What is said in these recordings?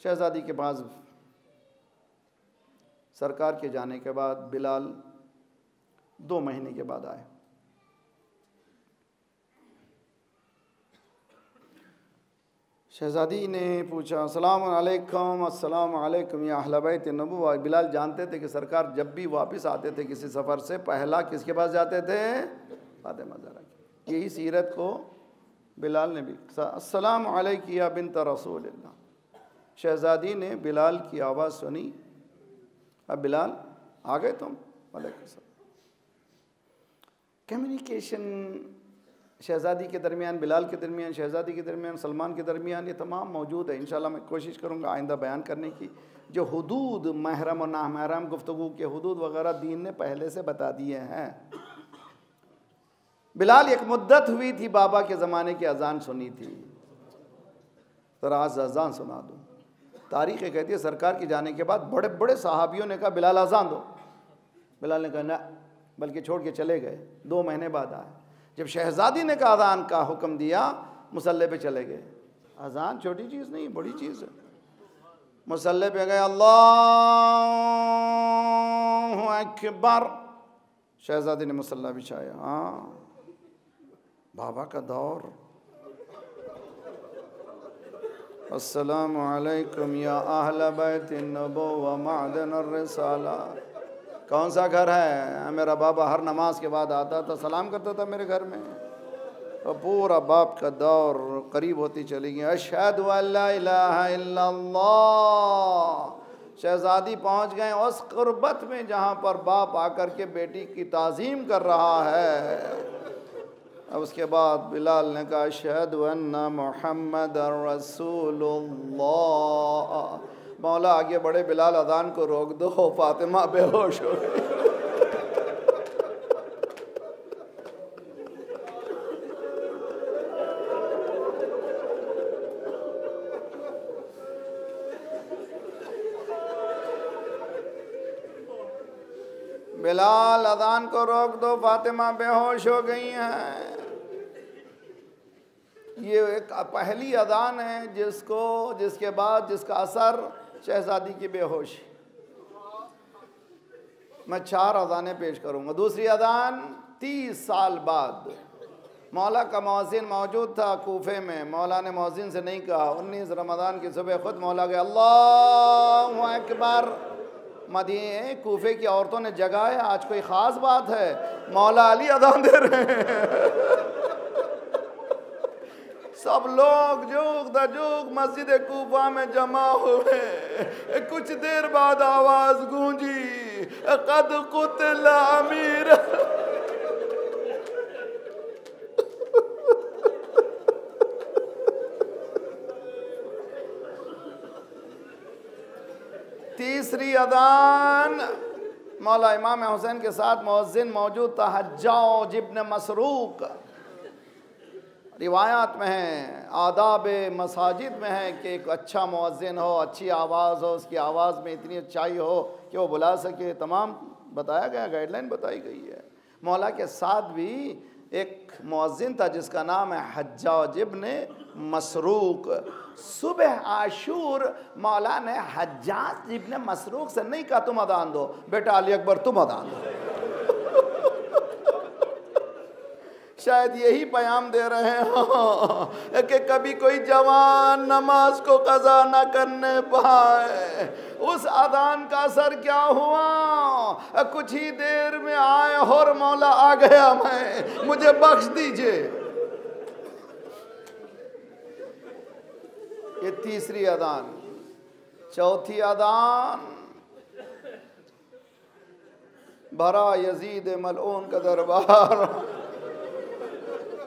शहज़ादी के पास सरकार के जाने के बाद बिलाल 2 महीने के बाद आए। शहज़ादी ने पूछा अस्सलाम अलैकुम या अहल बैत नबुव्वा। बिलाल जानते थे कि सरकार जब भी वापस आते थे किसी सफ़र से पहला किसके पास जाते थे? फातिमा ज़हरा की। यही सीरत को बिलाल ने भी अस्सलाम अलैकुम या बिन्त रसूलिल्लाह। शहज़ादी ने बिलाल की आवाज़ सुनी, अब बिलाल आ गए तुम? वालेकुम सलाम। कम्युनिकेशन शहज़ादी के दरमियान, बिलाल के दरमियान, शहज़ादी के दरमियान, सलमान के दरमियान, ये तमाम मौजूद है। इंशाल्लाह मैं कोशिश करूँगा आइंदा बयान करने की। जो हुदूद महरम और नामहरम गुफ्तगू के हुदूद वग़ैरह दीन ने पहले से बता दिए हैं। बिलाल एक मुद्दत हुई थी बाबा के ज़माने की अजान सुनी थी, तो आज अजान सुना दूँ। तारीख़ कहती है सरकार के जाने के बाद बड़े बड़े सहाबियों ने कहा बिलाल अजान दो। बिलाल ने कहा ना, बल्कि छोड़ के चले गए। 2 महीने बाद आए। जब शहज़ादी ने कहा अजान का हुक्म दिया, मुसल्ले पे चले गए। अजान छोटी चीज़ नहीं, बड़ी चीज़ है। मुसल्ले पे गए, अल्लाहु अकबर। शहज़ादी ने मुसल्ला बिछाया। हाँ, बाबा का दौर। अस्सलामु अलैकुम या अहल बैत नबुव्वा मअदन अर्रिसाला। कौन सा घर है? मेरा बाबा हर नमाज के बाद आता था, सलाम करता था मेरे घर में। और पूरा बाप का दौर करीब होती चली गई। अशहदु अल्ला इलाहा इल्लल्लाह। शहज़ादी पहुँच गए उस क़ुर्बत में जहाँ पर बाप आकर के बेटी की ताज़ीम कर रहा है। अब उसके बाद बिलाल ने कहा अशहदु अन्ना मुहम्मदर रसूलुल्लाह। मौला आगे बड़े, बिलाल अजान को रोक दो, फातिमा बेहोश हो गई। बिलाल अजान को रोक दो, फातिमा बेहोश हो गई हैं। ये एक पहली अजान है जिसके बाद जिसका असर शहज़ादी की बेहोशी। मैं 4 अजानें पेश करूँगा। दूसरी अजान 30 साल बाद। मौला का मौज़िन मौजूद था कूफे में। मौला ने मौज़िन से नहीं कहा। 19 रमज़ान की सुबह ख़ुद मौला गए अल्लाहु अकबर। मदीने कूफे की औरतों ने जगाया, आज कोई ख़ास बात है? मौला अली अजान दे रहे हैं। सब लोग जुग दजुग मस्जिद कूफा में जमा हुए। कुछ देर बाद आवाज गूंजी, कद कुतिल अमीर। तीसरी अजान मौला इमाम हुसैन के साथ मुअज्जिन मौजूद था हज्जाज इब्न मसरूक। रिवायात में है, आदाब मसाजिद में है कि एक अच्छा मुअज्जिन हो, अच्छी आवाज़ हो, उसकी आवाज़ में इतनी अच्छाई हो कि वो बुला सके, तमाम बताया गया, गाइडलाइन बताई गई है। मौला के साथ भी एक मुअज्जिन था जिसका नाम है हज्जाज इब्न मसरूक। सुबह आशूर मौला ने हज्जाज इब्न मसरूक से नहीं कहा तुम अजान दो, बेटा अली अकबर तुम अजान दो। शायद यही पैगाम दे रहे हो कि कभी कोई जवान नमाज को कज़ा न करने पाए। उस अजान का असर क्या हुआ? कुछ ही देर में आए और मौला आ गया, मैं मुझे बख्श दीजिए। ये तीसरी अजान। चौथी अजान भरा यजीद मलऊन का दरबार।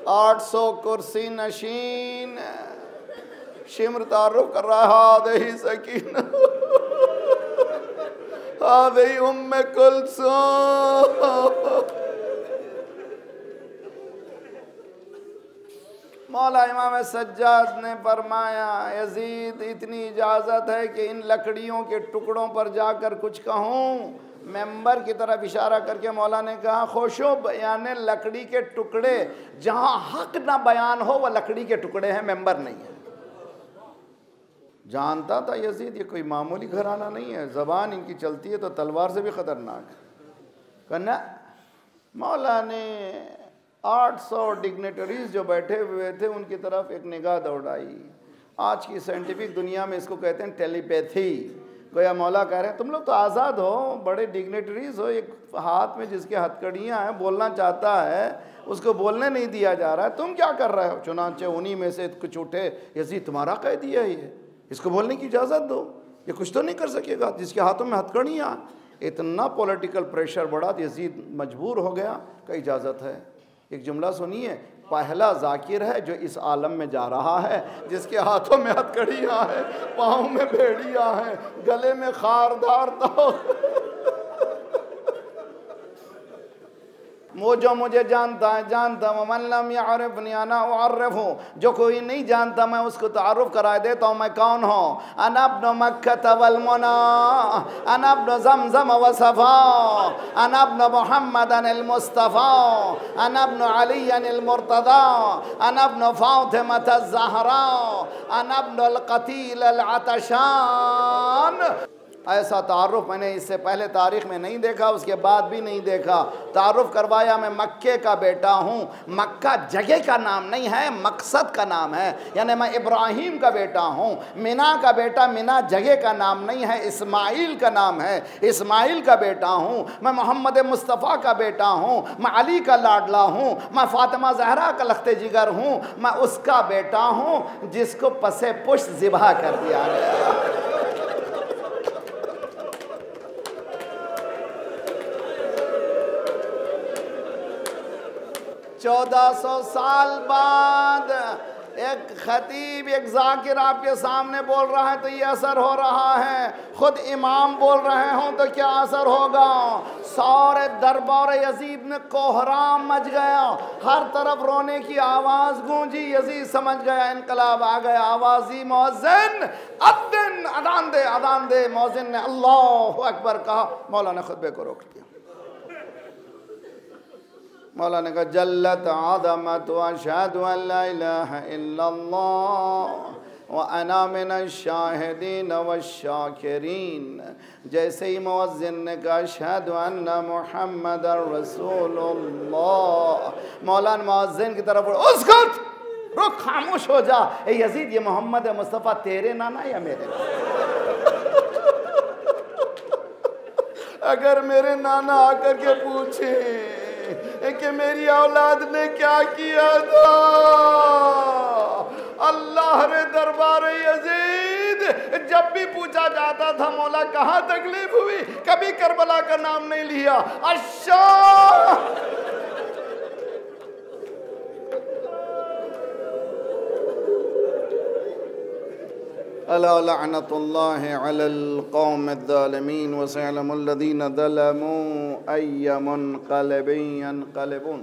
800 कुर्सी नशीन शिम्र तारुफ कर रहा दही सकीन हादही उम्मे कुलसूम। मौला इमाम सज्जाद ने फरमाया यजीद इतनी इजाज़त है कि इन लकड़ियों के टुकड़ों पर जाकर कुछ कहूँ। मेंबर की तरफ इशारा करके मौला ने कहा खुशो बयान लकड़ी के टुकड़े, जहाँ हक ना बयान हो वह लकड़ी के टुकड़े हैं, मेंबर नहीं है। जानता था यजीद ये कोई मामूली घराना नहीं है, ज़बान इनकी चलती है तो तलवार से भी ख़तरनाक है। कहना मौला ने 800 डिग्नेटरीज जो बैठे हुए थे उनकी तरफ एक निगाह दौड़ाई। आज की साइंटिफिक दुनिया में इसको कहते हैं टेलीपैथी। गोया मौला कह रहे हैं तुम लोग तो आज़ाद हो, बड़े डिग्नेटरीज हो, एक हाथ में जिसके हथकड़ियाँ हैं बोलना चाहता है उसको बोलने नहीं दिया जा रहा है, तुम क्या कर रहे हो? चुनांचे उन्हीं में से कुछ उठे, यजीद तुम्हारा कैदी है ये, इसको बोलने की इजाज़त दो, ये कुछ तो नहीं कर सकेगा जिसके हाथों में हथकड़ियाँ। इतना पॉलिटिकल प्रेशर बढ़ा यजीद मजबूर हो गया कि इजाज़त है। एक जुमला सुनिए, पहला जाकिर है जो इस आलम में जा रहा है, जिसके हाथों में हथकड़ियाँ हैं, पाँव में भेड़ियाँ हैं, गले में खारदार तो वो जो मुझे जानता है जानता हूँ, मन लम यारिफनी अना उअर्रिफहु, जो कोई नहीं जानता मैं उसको तारुफ करा देता हूँ मैं कौन हूँ। अना इब्नु मक्का वल मुना, अना इब्नु ज़मज़म व सफ़ा, अना इब्नु मुहम्मदन अल मुस्तफ़ा, अना इब्नु अली अल मुर्तज़ा, अना इब्नु फ़ातिमत अज़ ज़हरा, अना इब्नु अल क़तील अल अतशान। ऐसा तारुफ मैंने इससे पहले तारीख़ में नहीं देखा, उसके बाद भी नहीं देखा। तारुफ करवाया मैं मक्के का बेटा हूँ। मक्का जगह का नाम नहीं है, मकसद का नाम है, यानी मैं इब्राहीम का बेटा हूँ। मिना का बेटा, मिना जगह का नाम नहीं है, इस्माइल का नाम है, इस्माइल का बेटा हूँ। मैं मोहम्मद मुस्तफ़ा का बेटा हूँ, मैं अली का लाडला हूँ, मैं फ़ातिमा ज़हरा का लख्ते जिगर हूँ, मैं उसका बेटा हूँ जिसको पसे पुष्ट ज़िबा कर दिया गया। 1400 साल बाद एक खतीब, एक जाकिर आपके सामने बोल रहा है तो ये असर हो रहा है। खुद इमाम बोल रहे हों तो क्या असर होगा। सारे दरबार यजीद में कोहराम मच गया, हर तरफ रोने की आवाज़ गूंजी। यजीद समझ गया इनकलाब आ गया। आवाज़ी मौज़िन अद्दिन, अदान दे, अदान दे। मौज़िन ने अल्लाहु अकबर कहा, मौला ने खुतबे को रोक दिया। मौला ने कहा जल्लत आदमत व अशहदु अल्ला इलाहा इल्लल्लाह व अना मिनश शाहिदीन व शाकिरीन। जैसे ही मुअज्जिन ने कहा अशहदु अन्ना मुहम्मदर रसूलुल्लाह, मौला ने मुअज्जिन की तरफ उसकुत, रुक, खामोश हो जा। ए यजीद, ये मोहम्मद मुस्तफ़ा तेरे नाना या मेरे नाना? अगर मेरे नाना आकर के पूछे कि मेरी औलाद ने क्या किया था, अल्लाह रे दरबार यजीद, जब भी पूछा जाता था मौला कहाँ तकलीफ हुई, कभी करबला का नाम नहीं लिया। अच्छा, अला लअनतुल्लाहि अलल कौमिज़्ज़ालिमीन व सयअलमुल्लज़ीना ज़लमू अय्य मुनक़लिबिन यनक़लिबून।